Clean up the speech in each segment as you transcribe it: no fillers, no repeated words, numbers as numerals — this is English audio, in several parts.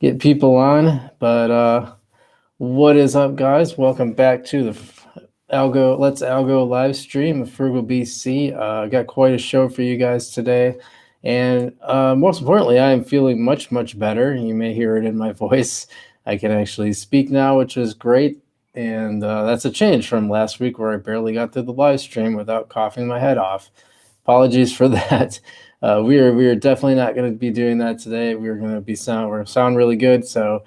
get people on. But what is up, guys? Welcome back to the Let's AlGO live stream of FrugalBC. I got quite a show for you guys today. And most importantly, I am feeling much, much better. You may hear it in my voice. I can actually speak now, which is great. And that's a change from last week where I barely got through the live stream without coughing my head off. Apologies for that. We are definitely not going to be doing that today. We're going to sound really good. So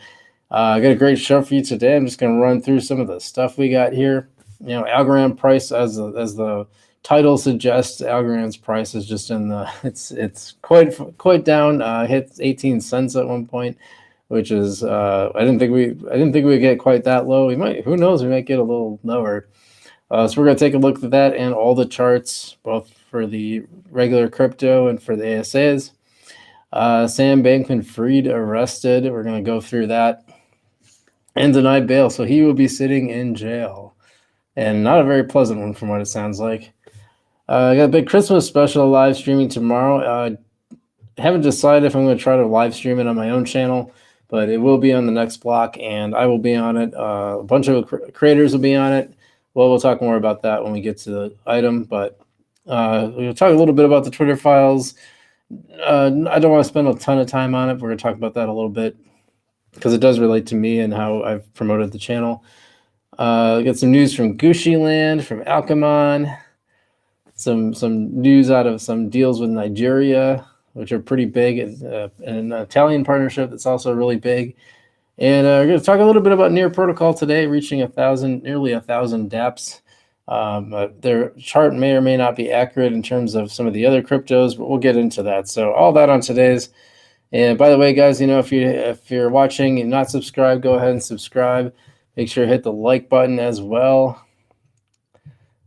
I got a great show for you today. I'm just going to run through some of the stuff we got here. You know, Algorand price, as the title suggests, Algorand's price is just in the it's quite down. Hit 18 cents at one point, which is I didn't think we'd get quite that low. We might, who knows, we might get a little lower. So we're going to take a look at that and all the charts, both for the regular crypto and for the ASAs. Sam Bankman-Fried arrested. We're going to go through that. And denied bail. So he will be sitting in jail. And not a very pleasant one from what it sounds like. I got a big Christmas special live streaming tomorrow. Haven't decided if I'm going to try to live stream it on my own channel, but it will be on the next block, and I will be on it. A bunch of creators will be on it. Well, we'll talk more about that when we get to the item, but we'll talk a little bit about the Twitter files. I don't want to spend a ton of time on it. We're going to talk about that a little bit because it does relate to me and how I've promoted the channel. Got some news from Gucci Land, from Algorand, some news out of some deals with Nigeria, which are pretty big, and an Italian partnership that's also really big. And we're going to talk a little bit about Near Protocol today, reaching nearly 1,000 dApps. Their chart may or may not be accurate in terms of some of the other cryptos, but we'll get into that. So all that on today's. And by the way, guys, you know, if you're watching and not subscribed, go ahead and subscribe. Make sure to hit the like button as well.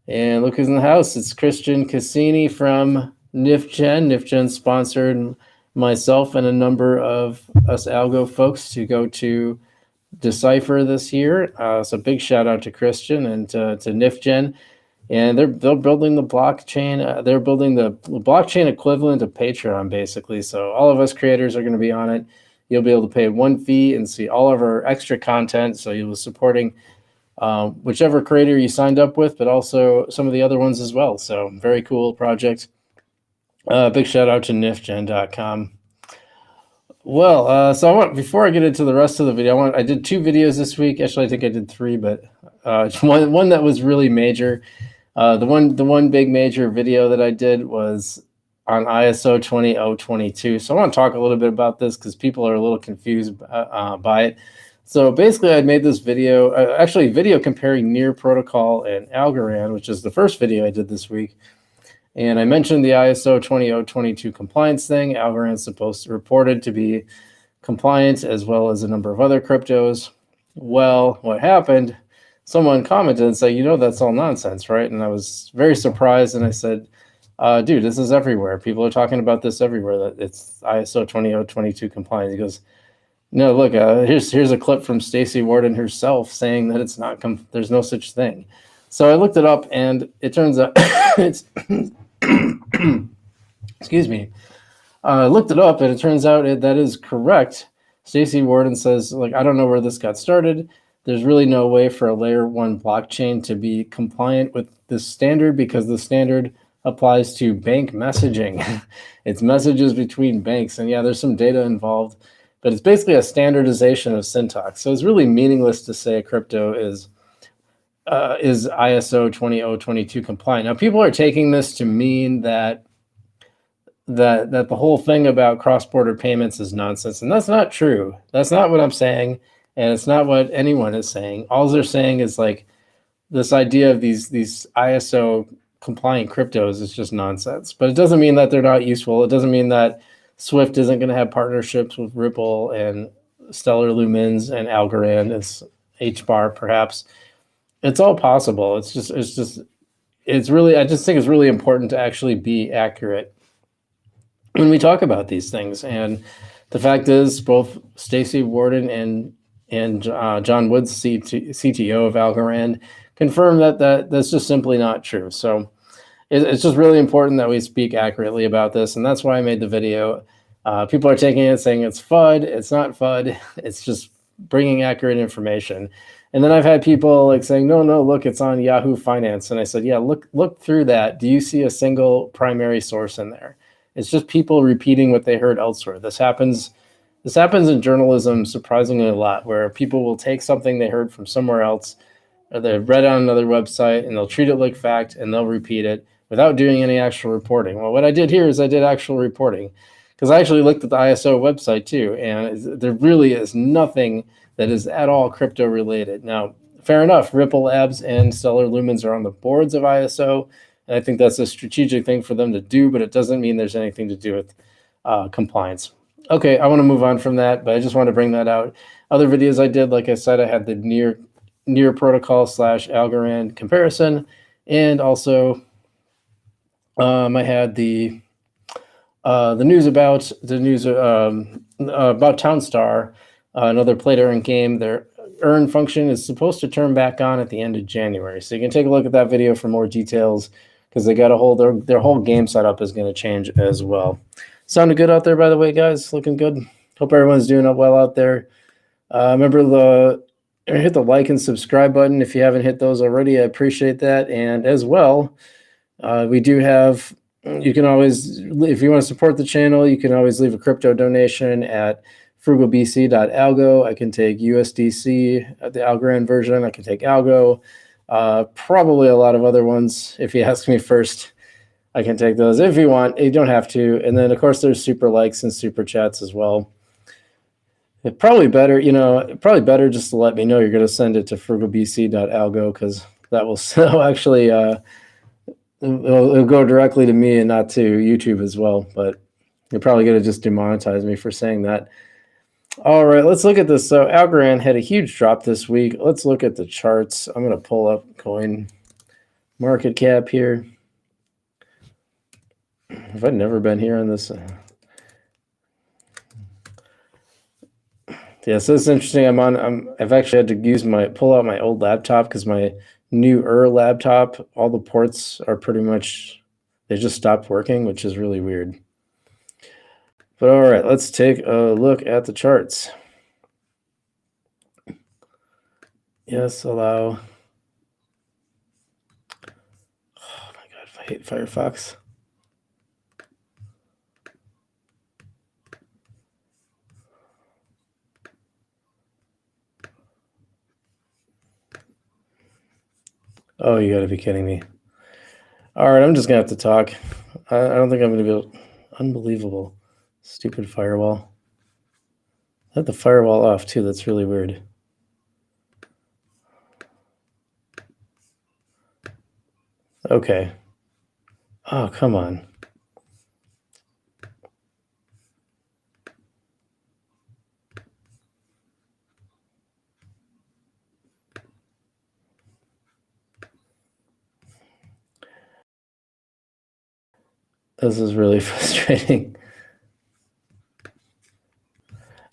And look who's in the house. It's Christian Cassini from NifGen. NifGen sponsored myself and a number of us AlGO folks to go to Decipher this year. So big shout out to Christian and to NifGen. And they're building the blockchain. They're building the blockchain equivalent of Patreon, basically. So all of us creators are going to be on it. You'll be able to pay one fee and see all of our extra content. So you'll be supporting whichever creator you signed up with, but also some of the other ones as well. So very cool project. Big shout out to nifgen.com. Well, so before I get into the rest of the video, I did 2 videos this week. Actually, I think I did 3, but one that was really major. The one big major video that I did was on ISO 20022. So I want to talk a little bit about this because people are a little confused by it. So basically, I made this video, actually video comparing Near Protocol and Algorand, which is the first video I did this week. And I mentioned the ISO 20022 compliance thing. Algorand's reported to be compliant, as well as a number of other cryptos. Well, what happened? Someone commented and said, you know, that's all nonsense, right? And I was very surprised, and I said, dude, this is everywhere. People are talking about this everywhere, that it's ISO 20022 compliant. He goes, no, look, here's a clip from Stacey Warden herself saying that it's not, there's no such thing. So I looked it up, and it turns out it's excuse me. I looked it up, and it turns out that is correct. Stacey Warden says, like, I don't know where this got started. There's really no way for a layer 1 blockchain to be compliant with this standard because the standard applies to bank messaging. It's messages between banks, and yeah, there's some data involved, but it's basically a standardization of syntax. So it's really meaningless to say crypto is ISO 20022 compliant. Now, people are taking this to mean that the whole thing about cross-border payments is nonsense, and that's not true. That's not what I'm saying, and it's not what anyone is saying. All they're saying is like this idea of these ISO compliant cryptos is just nonsense. But it doesn't mean that they're not useful. It doesn't mean that Swift isn't going to have partnerships with Ripple and Stellar Lumens and Algorand and HBAR perhaps. It's all possible. I just think it's really important to actually be accurate when we talk about these things. And the fact is, both Stacey Warden and John Woods, CTO of Algorand, confirmed that that's just simply not true. So it's just really important that we speak accurately about this, and that's why I made the video. People are taking it saying it's FUD. It's not FUD. It's just bringing accurate information. And then I've had people like saying, no, look, it's on Yahoo Finance. And I said, yeah, look through that. Do you see a single primary source in there? It's just people repeating what they heard elsewhere. This happens in journalism surprisingly a lot, where people will take something they heard from somewhere else, or they've read on another website, and they'll treat it like fact, and they'll repeat it without doing any actual reporting. Well, what I did here is I did actual reporting, because I actually looked at the ISO website too, and there really is nothing that is at all crypto related. Now, fair enough, Ripple Labs and Stellar Lumens are on the boards of ISO, and I think that's a strategic thing for them to do, but it doesn't mean there's anything to do with compliance. Okay, I want to move on from that, but I just want to bring that out. Other videos I did, like I said, I had the near protocol / Algorand comparison, and also I had the news about Townstar, another play to earn game. Their earn function is supposed to turn back on at the end of January, so you can take a look at that video for more details, because they got a whole their whole game setup is going to change as well. Sounded good out there, by the way, guys. Looking good. Hope everyone's doing well out there. Remember hit the like and subscribe button if you haven't hit those already. I appreciate that. And as well, we do have, you can always, if you want to support the channel, you can always leave a crypto donation at frugalbc.algo. I can take USDC, the Algorand version. I can take AlGO, probably a lot of other ones. If you ask me first, I can take those if you want. You don't have to. And then, of course, there's super likes and super chats as well. It's probably better, just to let me know you're going to send it to frugalbc.algo, because that will actually it'll go directly to me and not to YouTube as well. But you're probably going to just demonetize me for saying that. All right, let's look at this. So Algorand had a huge drop this week. Let's look at the charts. I'm going to pull up coin market cap here. Have I never been here on this? Yeah, so it's interesting. I've actually had to pull out my old laptop, because my newer laptop, all the ports are pretty much, they just stopped working, which is really weird. But all right, let's take a look at the charts. Yes, allow. Oh my God, I hate Firefox. Oh, you got to be kidding me. All right, I'm just going to have to talk. I don't think I'm going to be able. Unbelievable. Stupid firewall. I had the firewall off too. That's really weird. Okay. Oh, come on. This is really frustrating.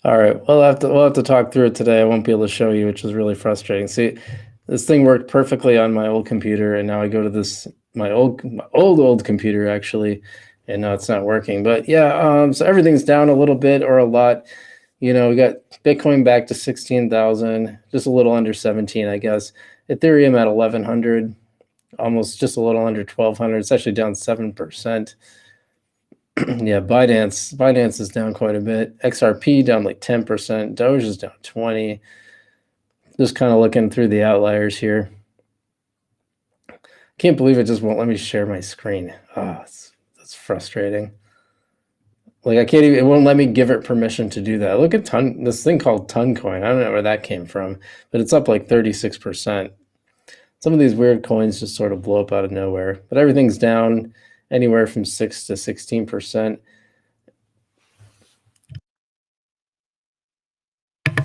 All right, we'll have to talk through it today. I won't be able to show you, which is really frustrating. See, this thing worked perfectly on my old computer, and now I go to my old computer actually, and now it's not working. But yeah, so everything's down a little bit or a lot. We got Bitcoin back to 16,000, just a little under 17, I guess. Ethereum at 1,100, almost just a little under 1,200. It's actually down 7%. Yeah, Binance is down quite a bit. XRP down like 10%. Doge is down 20. Just kind of looking through the outliers here. Can't believe it just won't let me share my screen. Oh, that's frustrating. Like, I can't even, it won't let me give it permission to do that. Look at this thing called Toncoin. I don't know where that came from, but it's up like 36%. Some of these weird coins just sort of blow up out of nowhere, but everything's down anywhere from 6 to 16%. And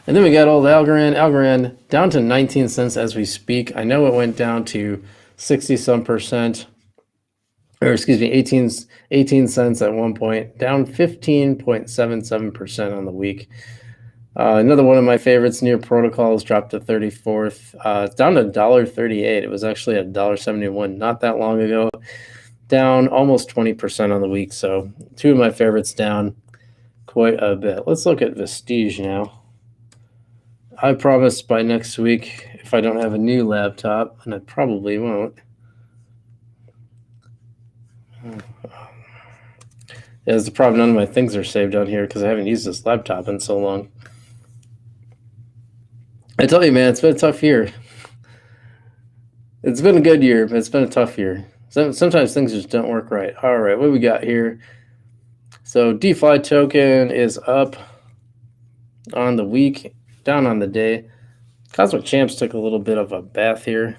then we got old Algorand down to 19 cents as we speak. I know it went down to 60-some%, or excuse me, 18 cents at one point, down 15.77% on the week. Another one of my favorites, Near Protocols, dropped to 34th. It's down to $1.38. It was actually at $1.71 not that long ago. down almost 20% on the week. So two of my favorites down quite a bit. Let's look at Vestige now. I promise by next week, if I don't have a new laptop, and I probably won't. That's the problem. None of my things are saved on here because I haven't used this laptop in so long. I tell you, man, it's been a tough year. It's been a good year, but it's been a tough year. Sometimes things just don't work right. All right, what we got here? So DeFi token is up on the week, down on the day. Cosmic Champs took a little bit of a bath here.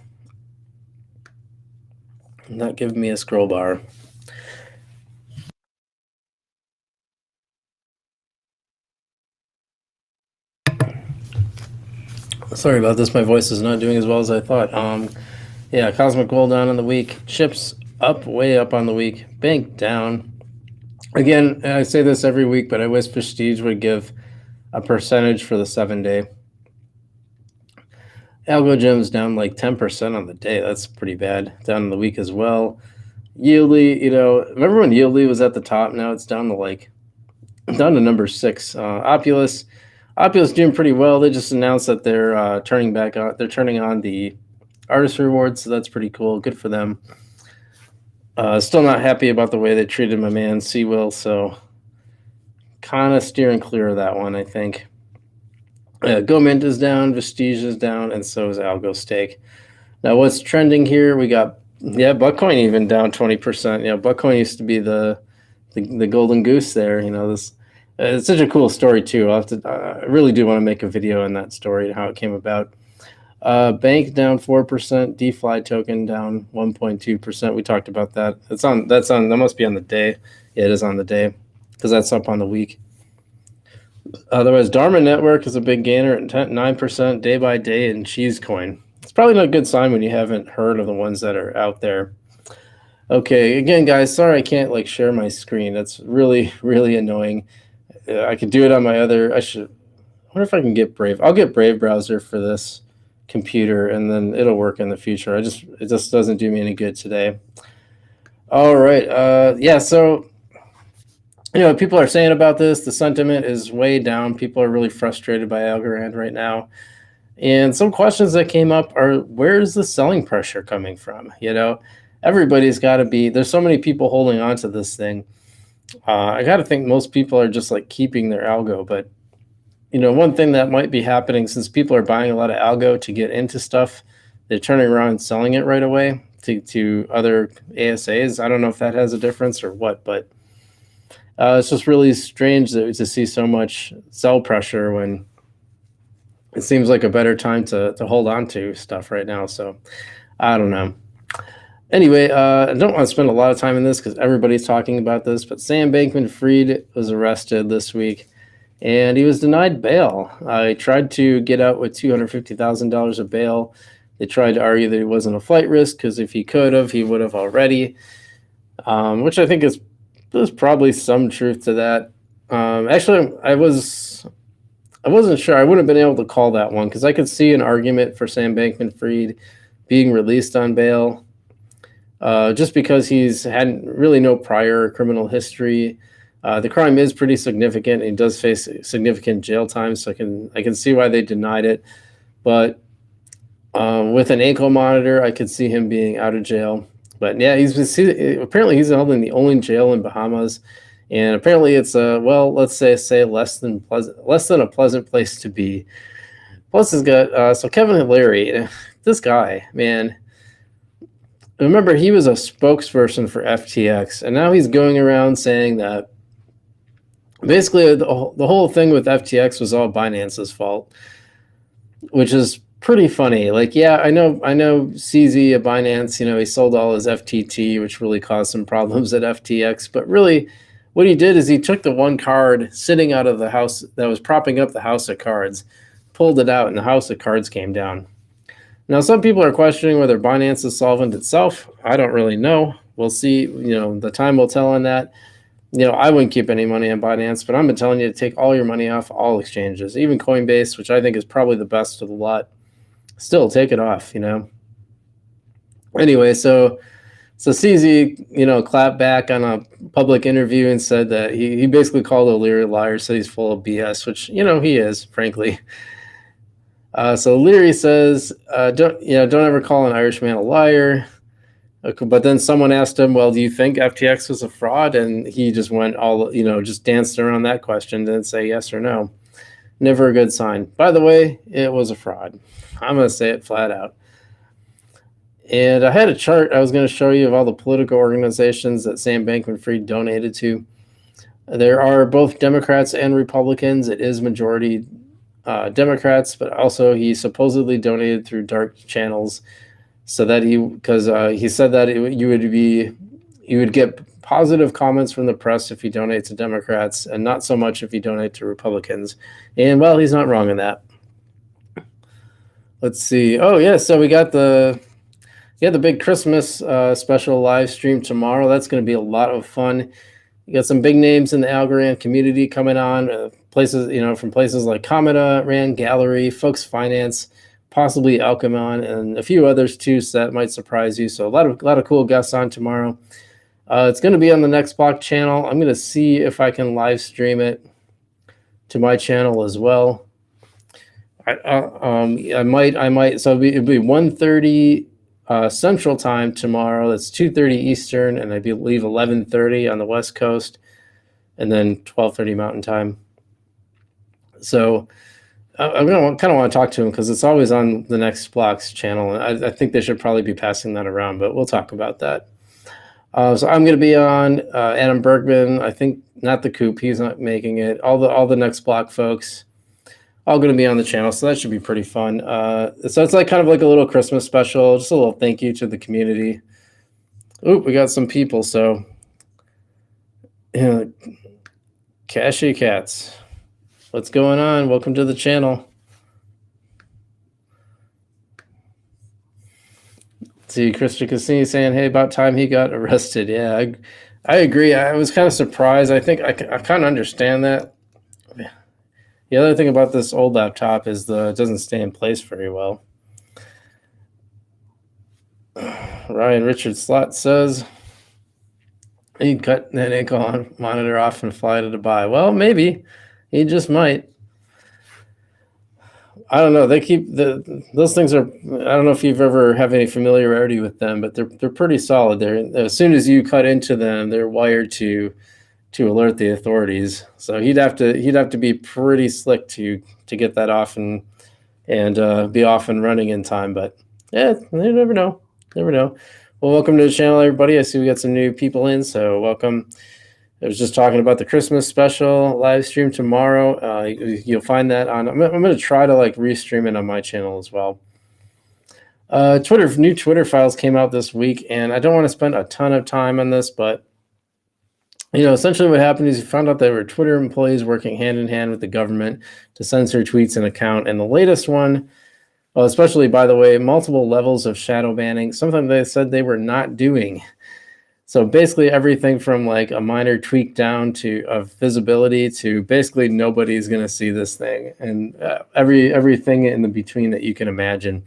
Not giving me a scroll bar. Sorry about this. My voice is not doing as well as I thought. Yeah, Cosmic Gold down on the week. Chips up, way up on the week. Bank down. Again, I say this every week, but I wish Prestige would give a percentage for the 7-day. AlGO Gem's down like 10% on the day. That's pretty bad. Down in the week as well. Yieldly, remember when Yieldly was at the top? Now it's down to number 6. Opulus doing pretty well. They just announced that they're turning on the artist rewards, so that's pretty cool. Good for them. Still not happy about the way they treated my man Seawill, so kind of steering clear of that one, I think. GoMint is down, Vestige is down, and so is AlGO Stake. Now, what's trending here? We got Buckcoin even down 20%. Buckcoin used to be the golden goose there. This it's such a cool story too. I really do want to make a video on that story and how it came about. Bank down 4%, DeFi token down 1.2%. We talked about that. That must be on the day. Yeah, it is on the day because that's up on the week. Otherwise, Dharma Network is a big gainer at 9% day by day in Cheesecoin. It's probably not a good sign when you haven't heard of the ones that are out there. Okay, again, guys, sorry I can't share my screen. That's really, really annoying. I could do it on my other. I wonder if I can get Brave. I'll get Brave browser for this computer, and then it'll work in the future. It just doesn't do me any good today. All right. Yeah. So, people are saying about this. The sentiment is way down. People are really frustrated by Algorand right now. And some questions that came up are, where's the selling pressure coming from? Everybody's got to be. There's so many people holding on to this thing. I got to think most people are just keeping their algo. But, one thing that might be happening, since people are buying a lot of algo to get into stuff, they're turning around and selling it right away to other ASAs. I don't know if that has a difference or what, but it's just really strange to see so much sell pressure when it seems like a better time to hold on to stuff right now. So I don't know. Anyway, I don't want to spend a lot of time in this because everybody's talking about this, but Sam Bankman-Fried was arrested this week, and he was denied bail. He tried to get out with $250,000 of bail. They tried to argue that he wasn't a flight risk because if he could have, he would have already, which I think there's probably some truth to that. Actually, I wasn't sure. I wouldn't have been able to call that one because I could see an argument for Sam Bankman-Fried being released on bail. Just because he's had really no prior criminal history. The crime is pretty significant. He does face significant jail time, so I can see why they denied it. But with an ankle monitor, I could see him being out of jail. But yeah, apparently he's held in the only jail in Bahamas, and apparently it's let's say less than a pleasant place to be. Plus, he's got so Kevin Hillary, this guy, man. Remember, he was a spokesperson for FTX, and now he's going around saying that basically the whole thing with FTX was all Binance's fault, which is pretty funny. I know CZ at Binance, he sold all his FTT, which really caused some problems at FTX. But really, what he did is he took the one card sitting out of the house that was propping up the house of cards, pulled it out, and the house of cards came down. Now, some people are questioning whether Binance is solvent itself. I don't really know. We'll see. The time will tell on that. I wouldn't keep any money on Binance, but I've been telling you to take all your money off all exchanges, even Coinbase, which I think is probably the best of the lot. Still, take it off, Anyway, so So CZ, clapped back on a public interview and said that he basically called O'Leary a liar, said he's full of BS, which, he is, frankly. So Leary says, don't ever call an Irishman a liar. But then someone asked him, well, do you think FTX was a fraud? And he just went just danced around that question, didn't say yes or no. Never a good sign. By the way, it was a fraud. I'm going to say it flat out. And I had a chart I was going to show you of all the political organizations that Sam Bankman-Fried donated to. There are both Democrats and Republicans. It is majority Democrats, but also he supposedly donated through dark channels, so that he said that you would get positive comments from the press if you donate to Democrats, and not so much if you donate to Republicans. And well, he's not wrong in that. Let's see. Oh yeah, so we got the big Christmas special live stream tomorrow. That's going to be a lot of fun. You got some big names in the Algorand community coming on. Places, from places like Cometa, Rand Gallery, Folks Finance, possibly Alchemon, and a few others too. So that might surprise you. So a lot of cool guests on tomorrow. It's going to be on the Next Block channel. I'm going to see if I can live stream it to my channel as well. I might. So it'll be 1:30 Central Time tomorrow. That's 2:30 Eastern, and I believe 11:30 on the West Coast, and then 12:30 Mountain Time. So I'm gonna kind of want to talk to him because it's always on the Next Block's channel, and I think they should probably be passing that around. But we'll talk about that. So I'm going to be on Adam Bergman. I think not the Coop. He's not making it. All the Next Block folks, all going to be on the channel. So that should be pretty fun. So it's kind of like a little Christmas special, just a little thank you to the community. Ooh, we got some people. So, Cashy Cats, what's going on? Welcome to the channel. See, Christian Cassini saying, hey, about time he got arrested. Yeah, I agree. I was kind of surprised. I think I kind of understand that. The other thing about this old laptop is it doesn't stay in place very well. Ryan Richard Slot says he'd cut that ankle monitor off and fly to Dubai. Well, maybe. He just might. I don't know. They keep those things are. I don't know if you've ever have any familiarity with them, but they're pretty solid. As soon as you cut into them, they're wired to alert the authorities. So he'd have to be pretty slick to get that off and be off and running in time. But yeah, you never know. Well, welcome to the channel, everybody. I see we got some new people in, so welcome. I was just talking about the Christmas special live stream tomorrow. You'll find that on. I'm going to try to restream it on my channel as well. New Twitter files came out this week, and I don't want to spend a ton of time on this, but essentially what happened is you found out there were Twitter employees working hand in hand with the government to censor tweets and account. And the latest one, well, especially, by the way, multiple levels of shadow banning, something they said they were not doing. So basically everything from a minor tweak down of visibility to basically nobody's going to see this thing, and everything in the between that you can imagine.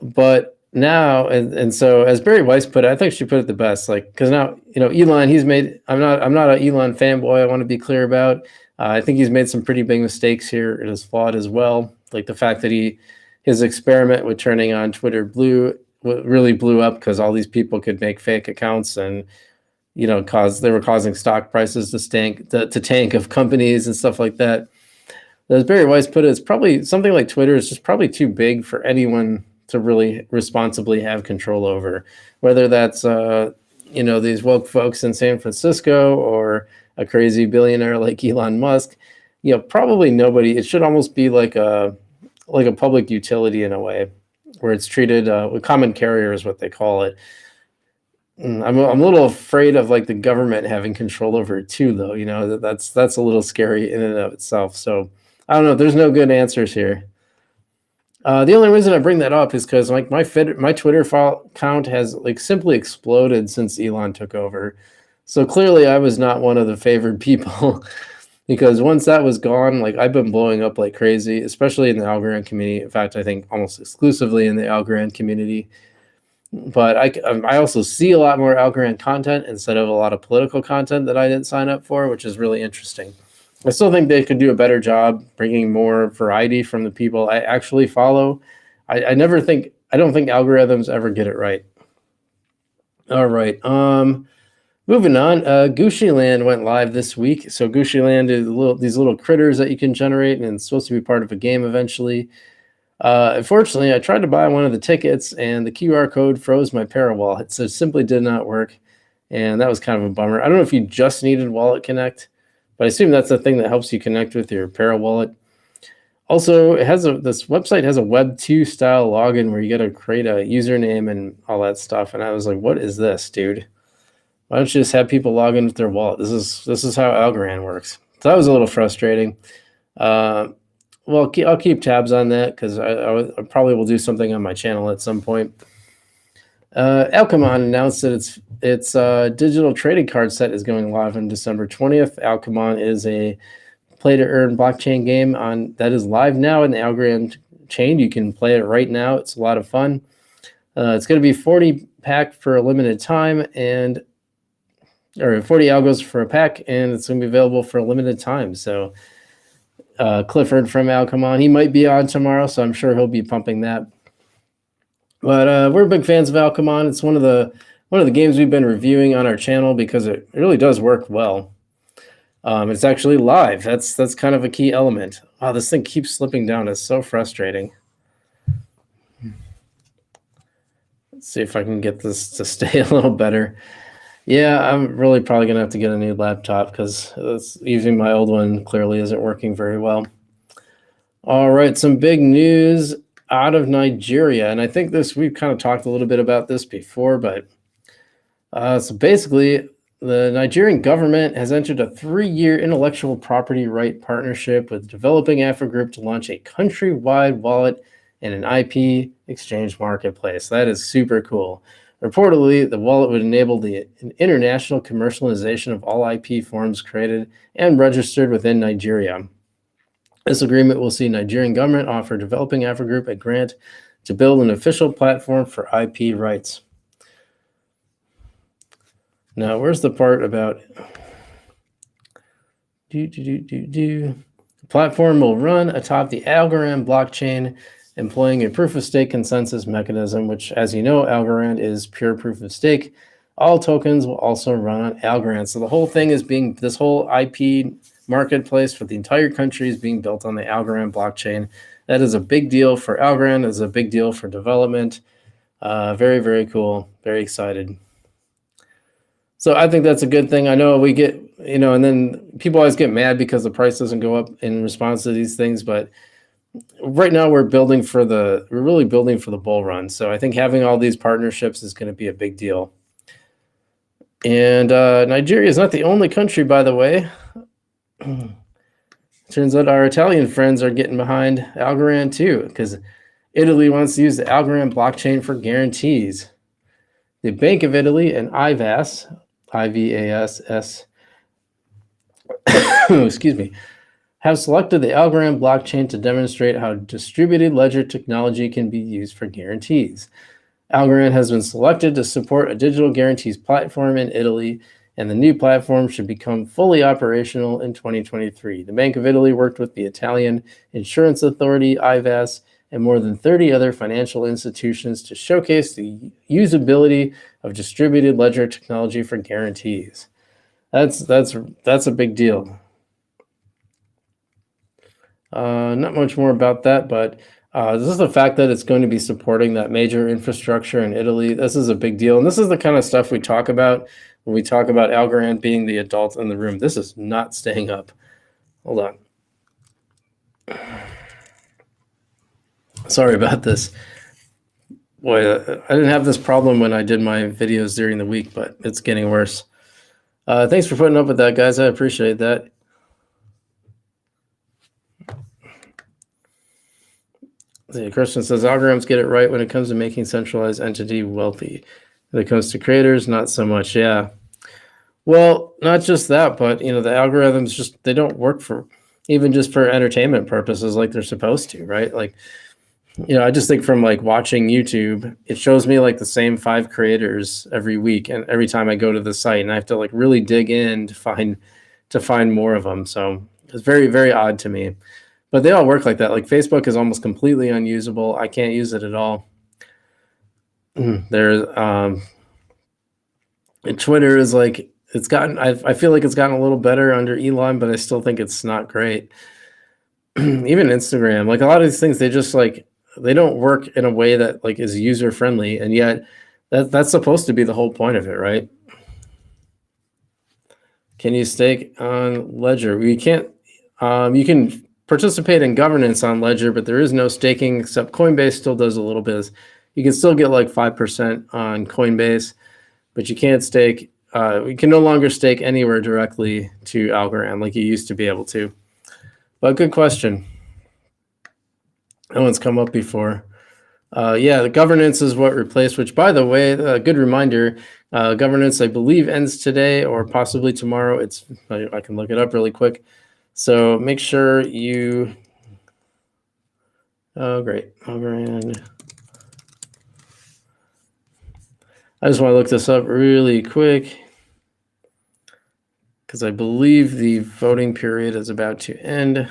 But now, and so as Barry Weiss put it, I think she put it the best, because now, Elon, I'm not an Elon fanboy, I want to be clear about. I think he's made some pretty big mistakes here. It is flawed as well. Like the fact that his experiment with turning on Twitter really blew up because all these people could make fake accounts and they were causing stock prices to tank of companies and stuff like that. As Barry Weiss put it, it's probably something like Twitter is just probably too big for anyone to really responsibly have control over, whether that's these woke folks in San Francisco or a crazy billionaire like Elon Musk. Probably nobody. It should almost be like a public utility in a way, where it's treated with common carrier is what they call it. I'm a little afraid of the government having control over it too, though. That's a little scary in and of itself. So I don't know. There's no good answers here. The only reason I bring that up is because my Twitter file count has simply exploded since Elon took over. So clearly I was not one of the favored people. Because once that was gone, I've been blowing up like crazy, especially in the Algorand community. In fact, I think almost exclusively in the Algorand community. But I also see a lot more Algorand content instead of a lot of political content that I didn't sign up for, which is really interesting. I still think they could do a better job bringing more variety from the people I actually follow. I don't think algorithms ever get it right. All right. Moving on. Gucci Land went live this week. So Gucci Land is these little critters that you can generate, and it's supposed to be part of a game eventually. Unfortunately, I tried to buy one of the tickets, and the QR code froze my Parawallet, so it simply did not work, and that was kind of a bummer. I don't know if you just needed Wallet Connect, but I assume that's the thing that helps you connect with your Parawallet. Also, this website has a Web 2 style login where you got to create a username and all that stuff. And I was like, "What is this, dude? Why don't you just have people log in with their wallet? This is how Algorand works." So that was a little frustrating. Well, I'll keep tabs on that because I probably will do something on my channel at some point. Algorand announced that its digital trading card set is going live on December 20th. Algorand is a play-to-earn blockchain game that is live now in the Algorand chain. You can play it right now. It's a lot of fun. It's going to be 40 pack for a limited time, or 40 algos for a pack, and it's going to be available for a limited time. So Clifford from Algorand, he might be on tomorrow, so I'm sure he'll be pumping that. But we're big fans of Algorand. It's one of the games we've been reviewing on our channel because it really does work well. It's actually live. That's kind of a key element. Wow, this thing keeps slipping down. It's so frustrating. Let's see if I can get this to stay a little better. Yeah, I'm really probably going to have to get a new laptop because using my old one clearly isn't working very well. All right, some big news out of Nigeria. And I think we've kind of talked a little bit about this before, but so basically, the Nigerian government has entered a 3-year intellectual property right partnership with Developing Afro Group to launch a countrywide wallet and an IP exchange marketplace. That is super cool. Reportedly, the wallet would enable the international commercialization of all IP forms created and registered within Nigeria. This agreement will see Nigerian government offer Developing Afro Group a grant to build an official platform for IP rights. Now, where's the part about The platform will run atop the Algorand blockchain, employing a proof-of-stake consensus mechanism, which, as you know, Algorand is pure proof-of-stake. All tokens will also run on Algorand. So the whole thing is this whole IP marketplace for the entire country is being built on the Algorand blockchain. That is a big deal for Algorand. It's a big deal for development. Very, very cool. Very excited. So I think that's a good thing. I know we get, and then people always get mad because the price doesn't go up in response to these things. But right now we're really building for the bull run. So I think having all these partnerships is going to be a big deal. And Nigeria is not the only country, by the way. Turns out our Italian friends are getting behind Algorand too, because Italy wants to use the Algorand blockchain for guarantees. The Bank of Italy and IVAS, IVASS, excuse me, have selected the Algorand blockchain to demonstrate how distributed ledger technology can be used for guarantees. Algorand has been selected to support a digital guarantees platform in Italy, and the new platform should become fully operational in 2023. The Bank of Italy worked with the Italian Insurance Authority, IVAS, and more than 30 other financial institutions to showcase the usability of distributed ledger technology for guarantees. That's a big deal. Not much more about that, but this is the fact that it's going to be supporting that major infrastructure in Italy. This is a big deal, and this is the kind of stuff we talk about when we talk about Algorand being the adult in the room. This is not staying up. Hold on. Sorry about this. Boy, I didn't have this problem when I did my videos during the week, but it's getting worse. Thanks for putting up with that, guys. I appreciate that. Christian says, algorithms get it right when it comes to making centralized entity wealthy. When it comes to creators, not so much. Yeah. Well, not just that, but the algorithms they don't work for even just for entertainment purposes like they're supposed to, right? Like I just think from like watching YouTube, it shows me like the same 5 creators every week, and every time I go to the site, and I have to like really dig in to find more of them. So it's very, very odd to me. But they all work like that. Like Facebook is almost completely unusable. I can't use it at all. There's Twitter is like, it's gotten, I feel like it's gotten a little better under Elon, but I still think it's not great. Even Instagram, like a lot of these things, they just like, they don't work in a way that like is user friendly, and yet that's supposed to be the whole point of it, right? Can you stake on Ledger? We can't. You can participate in governance on Ledger, but there is no staking, except Coinbase still does a little bit. You can still get like 5% on Coinbase, but you can't stake. You can no longer stake anywhere directly to Algorand like you used to be able to. But good question. No one's come up before. Yeah, the governance is what replaced, which, by the way, a good reminder, governance, I believe, ends today or possibly tomorrow. I can look it up really quick. So make sure you, oh, great, Algorand. I just want to look this up really quick because I believe the voting period is about to end.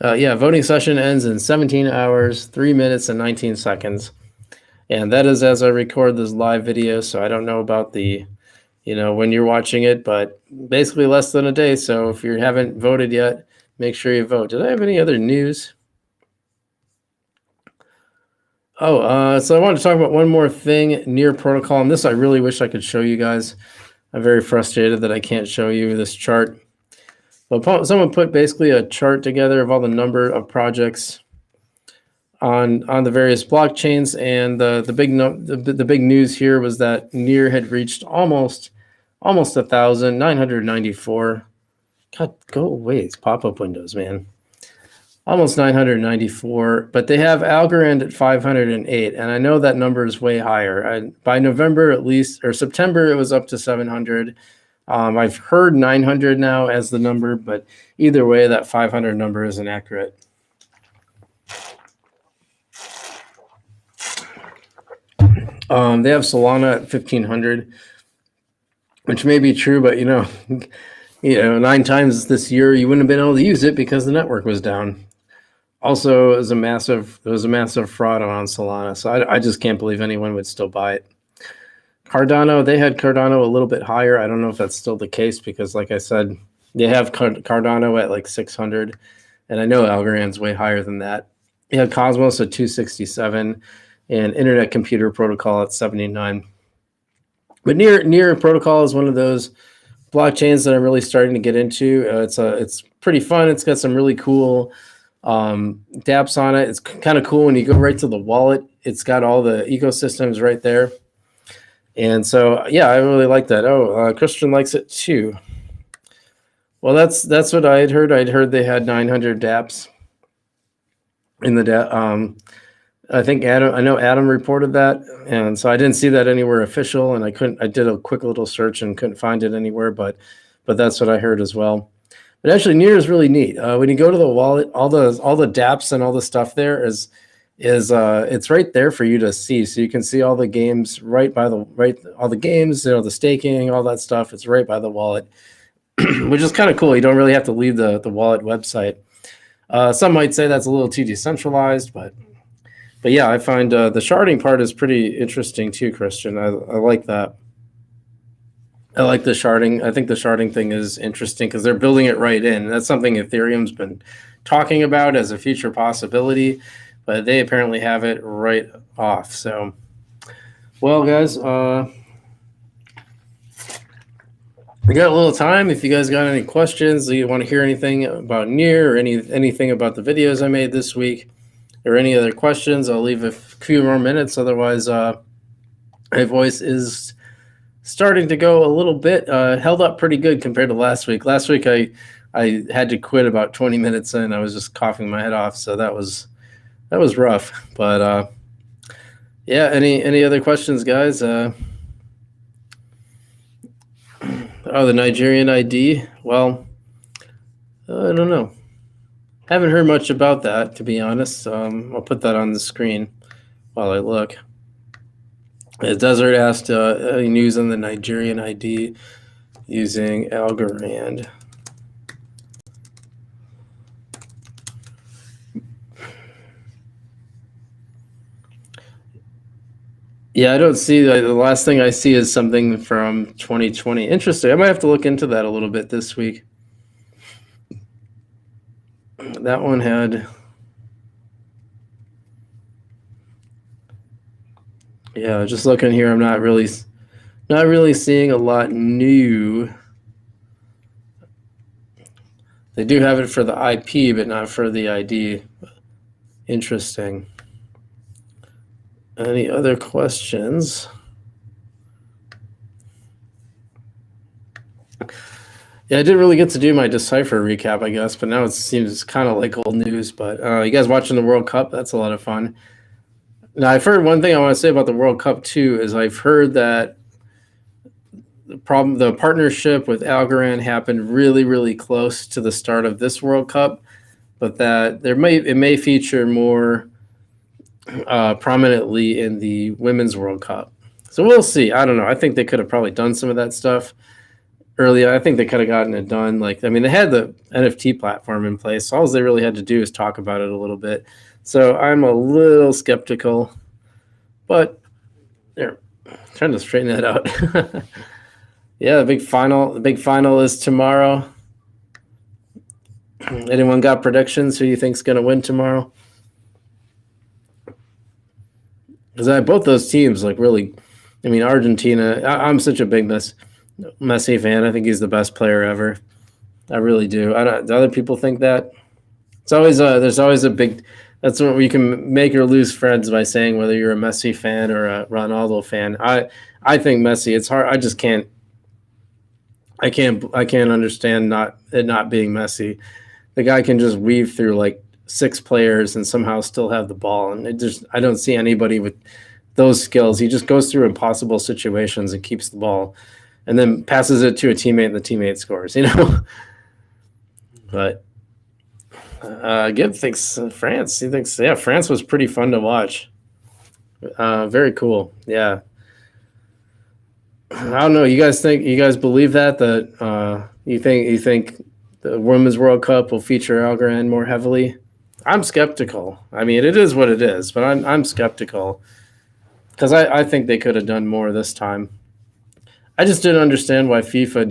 Yeah, voting session ends in 17 hours, 3 minutes, and 19 seconds. And that is as I record this live video, so I don't know about the, when you're watching it, but basically less than a day. So if you haven't voted yet, make sure you vote. Did I have any other news? Oh, so I want to talk about one more thing, Near Protocol, and this I really wish I could show you guys. I'm very frustrated that I can't show you this chart. But someone put basically a chart together of all the number of projects on the various blockchains, and the big news here was that Near had reached almost 1,000, 994. God, go away! It's pop-up windows, man. Almost 994, but they have Algorand at 508, and I know that number is way higher. By November, at least, or September, it was up to 700. I've heard 900 now as the number, but either way, that 500 number is inaccurate. They have Solana at 1,500, which may be true, but 9 times this year you wouldn't have been able to use it because the network was down. Also, it was a massive fraud on Solana, so I just can't believe anyone would still buy it. Cardano, they had Cardano a little bit higher. I don't know if that's still the case because, like I said, they have Cardano at like 600, and I know Algorand's way higher than that. You had Cosmos at 267, and Internet Computer Protocol at 79. But Near Protocol is one of those blockchains that I'm really starting to get into. It's pretty fun. It's got some really cool dApps on it. It's kind of cool when you go right to the wallet. It's got all the ecosystems right there. And so, yeah, I really like that. Oh, Christian likes it too. Well, that's what I had heard. I'd heard they had 900 dApps in the I think I know Adam reported that, and so I didn't see that anywhere official, and I did a quick little search and couldn't find it anywhere, but that's what I heard as well. But actually, Near is really neat. When you go to the wallet, all the dApps and all the stuff there is it's right there for you to see. So you can see all the games all the games, the staking, all that stuff. It's right by the wallet, which is kind of cool. You don't really have to leave the wallet website. Some might say that's a little too decentralized, but yeah, I find the sharding part is pretty interesting too, Christian. I like that. I like the sharding. I think the sharding thing is interesting because they're building it right in. That's something Ethereum's been talking about as a future possibility, but they apparently have it right off. So, well, guys, we got a little time. If you guys got any questions, or you want to hear anything about Near or anything about the videos I made this week, or any other questions, I'll leave a few more minutes. Otherwise, my voice is starting to go a little bit, held up pretty good compared to last week. Last week, I had to quit about 20 minutes in. I was just coughing my head off, so that was rough. But yeah, any other questions, guys? Oh, the Nigerian ID. Well, I don't know. Haven't heard much about that, to be honest. I'll put that on the screen while I look. Desert asked any news on the Nigerian ID using Algorand. Yeah, I don't see the last thing I see is something from 2020. Interesting. I might have to look into that a little bit this week. That one had, yeah, just looking here, I'm not really seeing a lot new. They do have it for the IP, but not for the ID. Interesting. Any other questions? Yeah, I didn't really get to do my Decipher recap, I guess, but now it seems kind of like old news. But you guys watching the World Cup? That's a lot of fun. Now, I've heard one thing I want to say about the World Cup, too, is I've heard that the partnership with Algorand happened really, really close to the start of this World Cup, but that it may feature more prominently in the Women's World Cup. So we'll see. I don't know. I think they could have probably done some of that stuff earlier. I think they could have gotten it done. Like, I mean, they had the NFT platform in place. So all they really had to do is talk about it a little bit. So I'm a little skeptical, but they're trying to straighten that out. Yeah, the big final is tomorrow. Anyone got predictions? Who you think's going to win tomorrow? Because both those teams, like, really, I mean, Argentina, I'm such a big Messi fan. I think he's the best player ever. I really do. Do other people think that? It's always there's always a big. That's what we can make or lose friends by saying whether you're a Messi fan or a Ronaldo fan. I think Messi. It's hard. I just can't. I can't understand it not being Messi. The guy can just weave through like 6 players and somehow still have the ball. And I don't see anybody with those skills. He just goes through impossible situations and keeps the ball, and then passes it to a teammate, and the teammate scores. But Gibb thinks France. He thinks France was pretty fun to watch. Very cool. Yeah. I don't know. You guys believe that you think the Women's World Cup will feature Algorand more heavily? I'm skeptical. I mean, it is what it is, but I'm skeptical because I think they could have done more this time. I just didn't understand why FIFA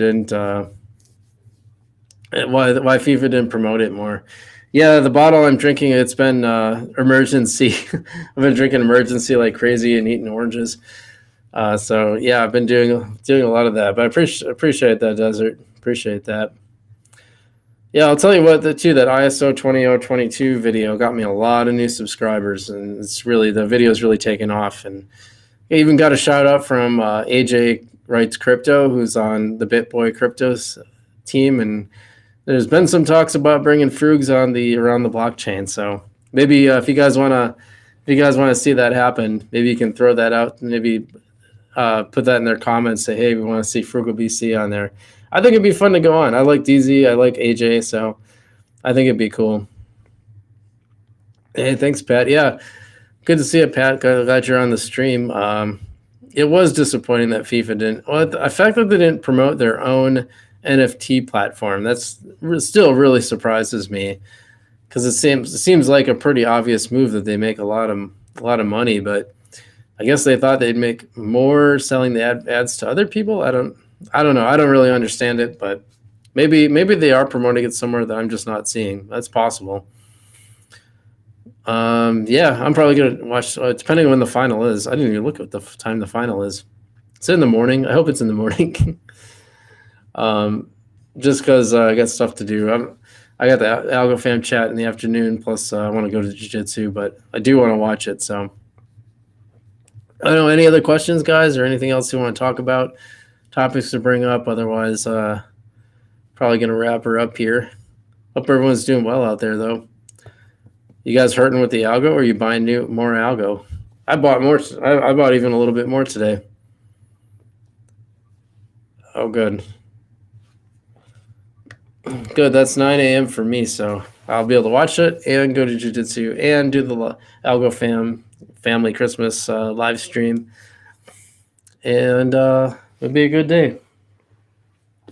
didn't promote it more. Yeah, the bottle I'm drinking, it's been emergency. I've been drinking emergency like crazy and eating oranges. So yeah, I've been doing a lot of that, but I appreciate that, Desert. Appreciate that. Yeah, I'll tell you what, that ISO 20022 video got me a lot of new subscribers, and the video is really taken off. And I even got a shout out from AJ Wrights Crypto, who's on the BitBoy Cryptos team, and there's been some talks about bringing Frugs on around the blockchain. So maybe if you guys want to see that happen, maybe you can throw that out and maybe put that in their comments. Say, hey, we want to see FrugalBC on there. I think it'd be fun to go on. I like DZ. I like AJ. So I think it'd be cool. Hey, thanks, Pat. Yeah, good to see you, Pat. Glad you're on the stream. It was disappointing that FIFA didn't. Well, the fact that they didn't promote their own NFT platform, that's still really surprises me, because it seems like a pretty obvious move that they make a lot of money, but I guess they thought they'd make more selling the ads to other people. I don't know. I don't really understand it, but maybe they are promoting it somewhere that I'm just not seeing. That's possible. Yeah, I'm probably gonna watch. Depending on when the final is. I didn't even look at the time the final is. It's in the morning. I hope it's in the morning. Just because I got stuff to do. I got the AlGO fam chat in the afternoon. Plus, I want to go to jiu-jitsu, but I do want to watch it. So, I don't know. Any other questions, guys, or anything else you want to talk about? Topics to bring up. Otherwise, probably gonna wrap her up here. Hope everyone's doing well out there, though. You guys hurting with the AlGO, or are you buying more AlGO? I bought more. I bought even a little bit more today. Oh, good. Good. That's 9 a.m. for me, so I'll be able to watch it and go to jiu-jitsu and do the AlGO family Christmas live stream. And it'll be a good day.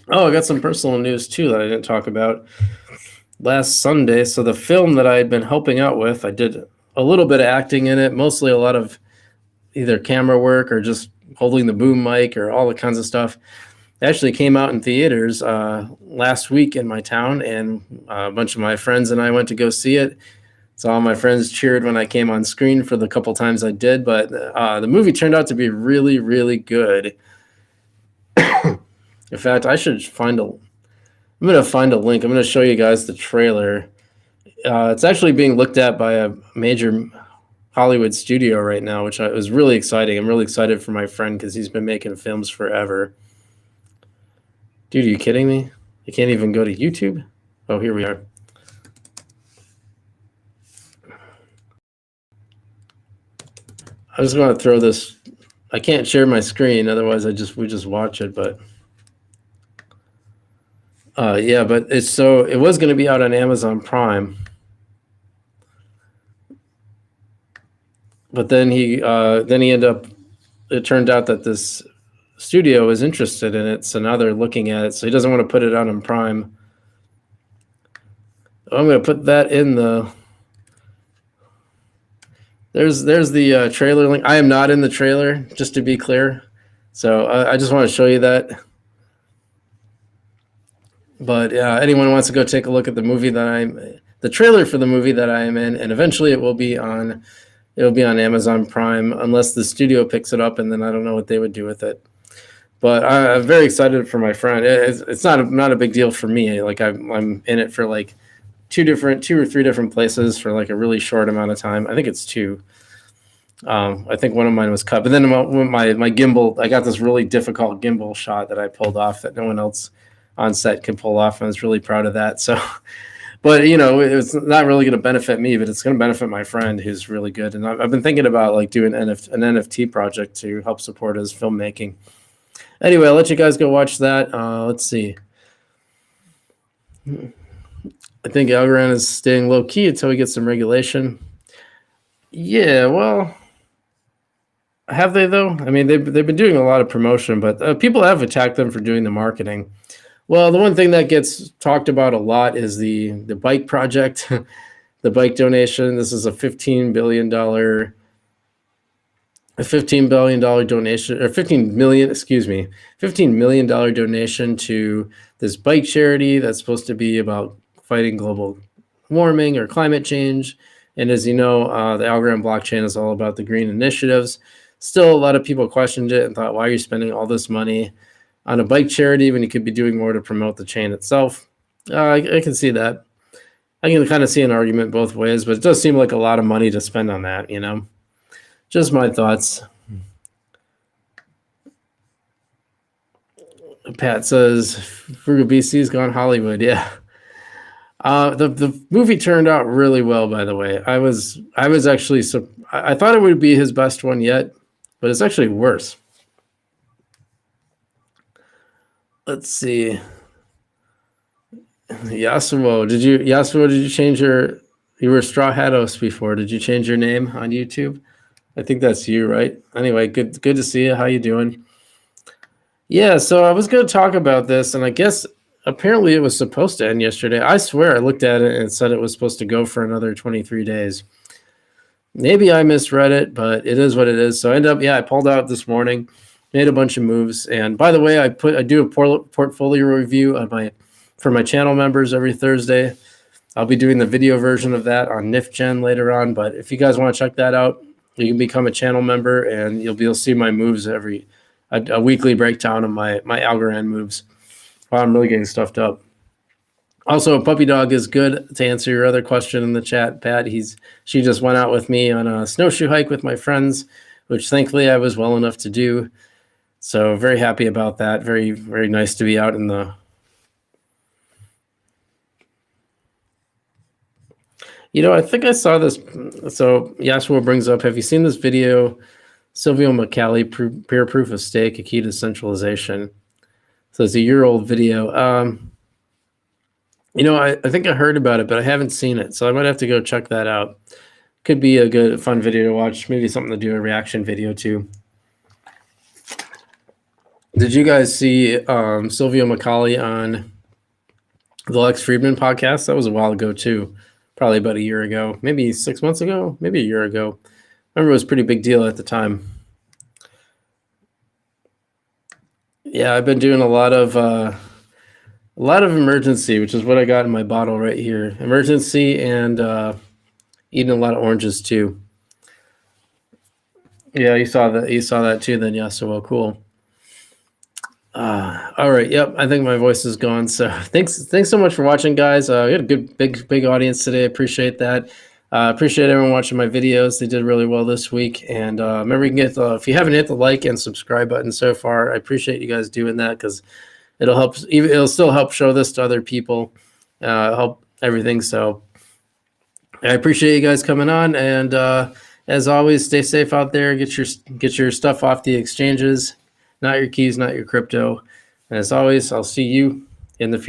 Oh, I got some personal news too that I didn't talk about last Sunday. So the film that I had been helping out with, I did a little bit of acting in it, mostly a lot of either camera work or just holding the boom mic or all the kinds of stuff. It actually came out in theaters last week in my town, and a bunch of my friends and I went to go see it. So all my friends cheered when I came on screen for the couple times I did, but the movie turned out to be really, really good. In fact, I'm going to find a link. I'm going to show you guys the trailer. It's actually being looked at by a major Hollywood studio right now, which was really exciting. I'm really excited for my friend because he's been making films forever. Dude, are you kidding me? You can't even go to YouTube? Oh, here we are. I just want to throw this. I can't share my screen, otherwise we just watch it. But yeah, but it was going to be out on Amazon Prime, but then he ended up. It turned out that this studio is interested in it, so now they're looking at it. So he doesn't want to put it out on Prime. I'm going to put that in the. There's the trailer link. I am not in the trailer, just to be clear. So I just want to show you that. But anyone wants to go take a look at the movie the trailer for the movie that I am in, and eventually it'll be on Amazon Prime, unless the studio picks it up, and then I don't know what they would do with it. But I'm very excited for my friend. It's not a big deal for me. Like I'm in it for like two or three different places for like a really short amount of time. I think it's 2. I think one of mine was cut, but then my gimbal, I got this really difficult gimbal shot that I pulled off that no one else on set can pull off. I was really proud of that. So, but it's not really going to benefit me, but it's going to benefit my friend who's really good. And I've been thinking about like doing an NFT project to help support his filmmaking. Anyway, I'll let you guys go watch that. Let's see. I think Algorand is staying low key until we get some regulation. Yeah, well, have they though? I mean, they've been doing a lot of promotion, but people have attacked them for doing the marketing. Well, the one thing that gets talked about a lot is the bike project, the bike donation. This is a $15 billion donation, or $15 million donation to this bike charity that's supposed to be about fighting global warming or climate change. And as you know, the Algorand blockchain is all about the green initiatives. Still, a lot of people questioned it and thought, why are you spending all this money on a bike charity when you could be doing more to promote the chain itself? I can see that. I can kind of see an argument both ways, but it does seem like a lot of money to spend on that, Just my thoughts. Pat says, FrugalBC's gone Hollywood. Yeah. The movie turned out really well, by the way. I was actually, I thought it would be his best one yet, but it's actually worse. Let's see. Yasuo, did you change you were Straw Hatos before. Did you change your name on YouTube? I think that's you, right? Anyway, good to see you. How you doing? Yeah, so I was going to talk about this, and I guess apparently it was supposed to end yesterday. I swear I looked at it and it said it was supposed to go for another 23 days. Maybe I misread it, but it is what it is. So I pulled out this morning, made a bunch of moves. And by the way, I do a portfolio review for my channel members every Thursday. I'll be doing the video version of that on NifGen later on. But if you guys want to check that out, you can become a channel member and you'll see my moves a weekly breakdown of my Algorand moves. Wow, I'm really getting stuffed up. Also, Puppy Dog is good to answer your other question in the chat, Pat. She just went out with me on a snowshoe hike with my friends, which thankfully I was well enough to do. So very happy about that. Very, very nice to be out in the. I think I saw this. So Yasuo brings up, have you seen this video, Silvio McCallie, Peer Proof of Stake, a Key to Centralization? So it's a year-old video. I think I heard about it, but I haven't seen it, so I might have to go check that out. Could be a good, fun video to watch. Maybe something to do a reaction video to. Did you guys see Silvio Macaulay on the Lex Friedman podcast? That was a while ago too, probably about a year ago, maybe 6 months ago, maybe a year ago. I remember it was a pretty big deal at the time. Yeah, I've been doing a lot of emergency, which is what I got in my bottle right here. Emergency and eating a lot of oranges too. Yeah, you saw that. You saw that too. Then yeah, so well, cool. All right. Yep. I think my voice is gone. So thanks so much for watching, guys. We had a good, big audience today. Appreciate that. Appreciate everyone watching my videos. They did really well this week. And remember, you can get if you haven't hit the like and subscribe button so far, I appreciate you guys doing that because it'll help. It'll still help show this to other people. Help everything. So I appreciate you guys coming on. And as always, stay safe out there. Get your stuff off the exchanges. Not your keys, not your crypto. And as always, I'll see you in the future.